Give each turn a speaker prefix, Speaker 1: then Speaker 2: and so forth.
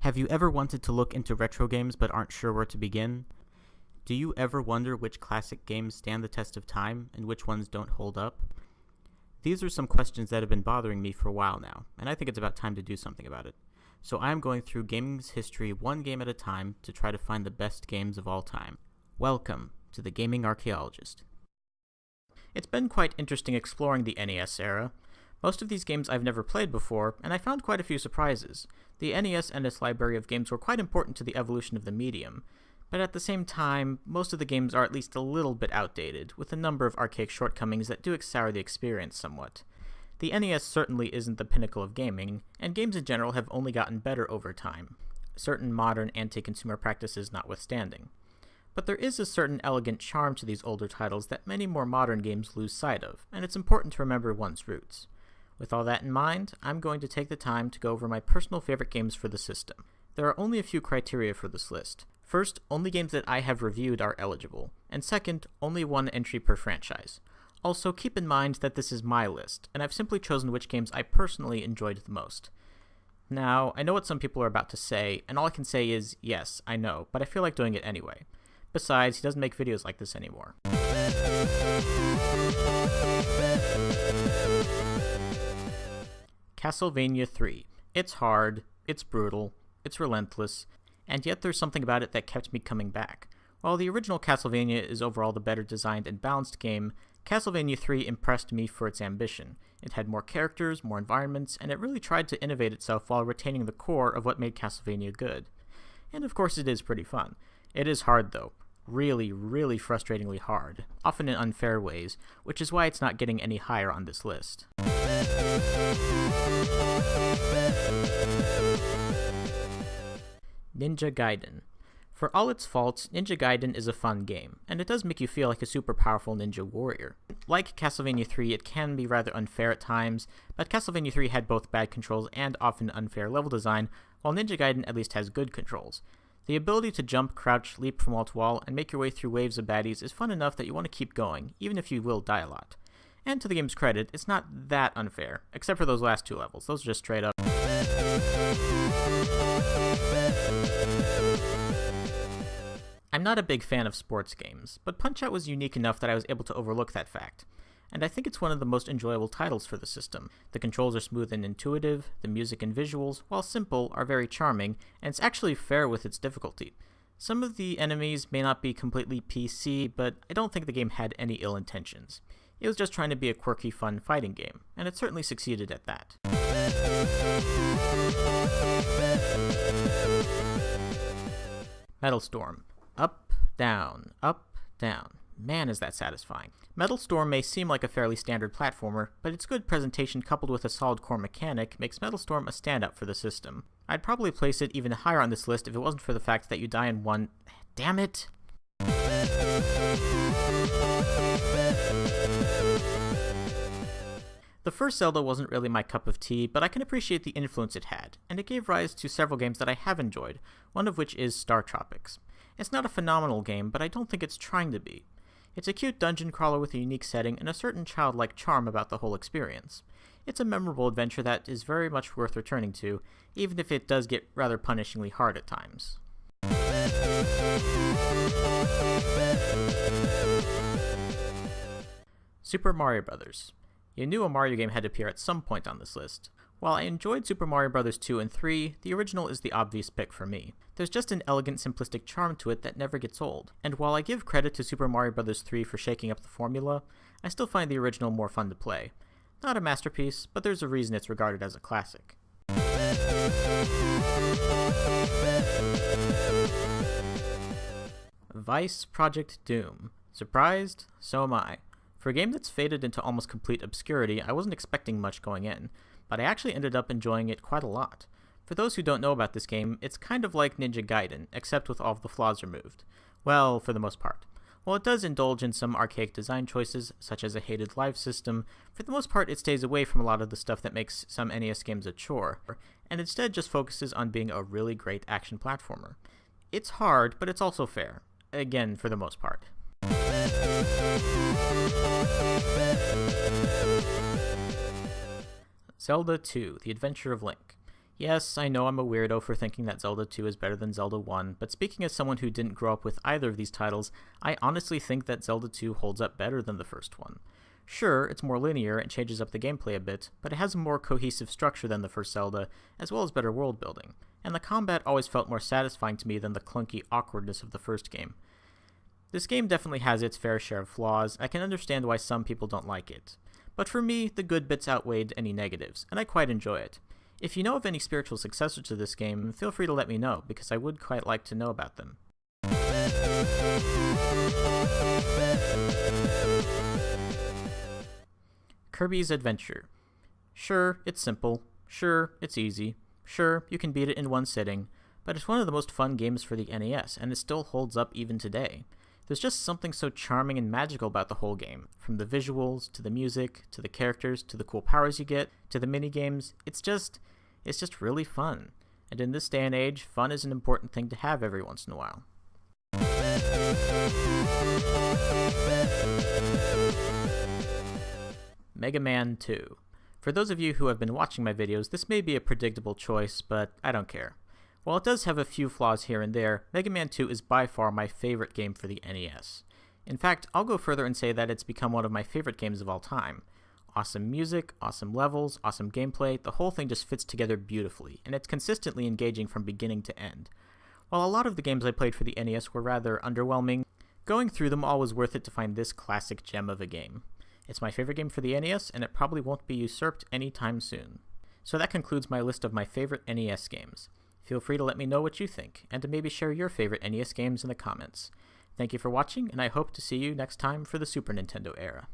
Speaker 1: Have you ever wanted to look into retro games but aren't sure where to begin? Do you ever wonder which classic games stand the test of time and which ones don't hold up? These are some questions that have been bothering me for a while now, and I think it's about time to do something about it. So I'm going through gaming's history one game at a time to try to find the best games of all time. Welcome to the Gaming Archaeologist. It's been quite interesting exploring the NES era. Most of these games I've never played before, and I found quite a few surprises. The NES and its library of games were quite important to the evolution of the medium, but at the same time, most of the games are at least a little bit outdated, with a number of archaic shortcomings that do sour the experience somewhat. The NES certainly isn't the pinnacle of gaming, and games in general have only gotten better over time, certain modern anti-consumer practices notwithstanding. But there is a certain elegant charm to these older titles that many more modern games lose sight of, and it's important to remember one's roots. With all that in mind, I'm going to take the time to go over my personal favorite games for the system. There are only a few criteria for this list. First, only games that I have reviewed are eligible, and second, only one entry per franchise. Also, keep in mind that this is my list, and I've simply chosen which games I personally enjoyed the most. Now, I know what some people are about to say, and all I can say is, yes, I know, but I feel like doing it anyway. Besides, he doesn't make videos like this anymore. Castlevania 3. It's hard, it's brutal, it's relentless, and yet there's something about it that kept me coming back. While the original Castlevania is overall the better designed and balanced game, Castlevania 3 impressed me for its ambition. It had more characters, more environments, and it really tried to innovate itself while retaining the core of what made Castlevania good. And of course it is pretty fun. It is hard though. Really, really frustratingly hard, often in unfair ways, which is why it's not getting any higher on this list. Ninja Gaiden. For all its faults, Ninja Gaiden is a fun game, and it does make you feel like a super powerful ninja warrior. Like Castlevania 3, it can be rather unfair at times, but Castlevania 3 had both bad controls and often unfair level design, while Ninja Gaiden at least has good controls. The ability to jump, crouch, leap from wall to wall, and make your way through waves of baddies is fun enough that you want to keep going, even if you will die a lot. And to the game's credit, it's not that unfair, except for those last two levels. Those are just straight up. I'm not a big fan of sports games, but Punch-Out was unique enough that I was able to overlook that fact. And I think it's one of the most enjoyable titles for the system. The controls are smooth and intuitive, the music and visuals, while simple, are very charming, and it's actually fair with its difficulty. Some of the enemies may not be completely PC, but I don't think the game had any ill intentions. It was just trying to be a quirky, fun fighting game, and it certainly succeeded at that. Metal Storm. Up, down, up, down. Man, is that satisfying. Metal Storm may seem like a fairly standard platformer, but its good presentation coupled with a solid core mechanic makes Metal Storm a standout for the system. I'd probably place it even higher on this list if it wasn't for the fact that you die in one... Damn it! The first Zelda wasn't really my cup of tea, but I can appreciate the influence it had, and it gave rise to several games that I have enjoyed, one of which is Startropics. It's not a phenomenal game, but I don't think it's trying to be. It's a cute dungeon crawler with a unique setting and a certain childlike charm about the whole experience. It's a memorable adventure that is very much worth returning to, even if it does get rather punishingly hard at times. Super Mario Bros. You knew a Mario game had to appear at some point on this list. While I enjoyed Super Mario Bros. 2 and 3, the original is the obvious pick for me. There's just an elegant, simplistic charm to it that never gets old. And while I give credit to Super Mario Bros. 3 for shaking up the formula, I still find the original more fun to play. Not a masterpiece, but there's a reason it's regarded as a classic. Vice Project Doom. Surprised? So am I. For a game that's faded into almost complete obscurity, I wasn't expecting much going in, but I actually ended up enjoying it quite a lot. For those who don't know about this game, it's kind of like Ninja Gaiden, except with all of the flaws removed. Well, for the most part. While it does indulge in some archaic design choices, such as a hated live system, for the most part it stays away from a lot of the stuff that makes some NES games a chore, and instead just focuses on being a really great action platformer. It's hard, but it's also fair. Again, for the most part. Zelda 2: The Adventure of Link. Yes, I know I'm a weirdo for thinking that Zelda 2 is better than Zelda 1, but speaking as someone who didn't grow up with either of these titles, I honestly think that Zelda 2 holds up better than the first one. Sure, it's more linear and changes up the gameplay a bit, but it has a more cohesive structure than the first Zelda, as well as better world building, and the combat always felt more satisfying to me than the clunky awkwardness of the first game. This game definitely has its fair share of flaws, and I can understand why some people don't like it. But for me, the good bits outweighed any negatives, and I quite enjoy it. If you know of any spiritual successors to this game, feel free to let me know, because I would quite like to know about them. Kirbys Adventure. Sure, it's simple. Sure, it's easy. Sure, you can beat it in one sitting. But it's one of the most fun games for the NES, and it still holds up even today. There's just something so charming and magical about the whole game. From the visuals, to the music, to the characters, to the cool powers you get, to the minigames. It's just really fun. And in this day and age, fun is an important thing to have every once in a while. Mega Man 2. For those of you who have been watching my videos, this may be a predictable choice, but I don't care. While it does have a few flaws here and there, Mega Man 2 is by far my favorite game for the NES. In fact, I'll go further and say that it's become one of my favorite games of all time. Awesome music, awesome levels, awesome gameplay, the whole thing just fits together beautifully, and it's consistently engaging from beginning to end. While a lot of the games I played for the NES were rather underwhelming, going through them all was worth it to find this classic gem of a game. It's my favorite game for the NES, and it probably won't be usurped anytime soon. So that concludes my list of my favorite NES games. Feel free to let me know what you think, and to maybe share your favorite NES games in the comments. Thank you for watching, and I hope to see you next time for the Super Nintendo era.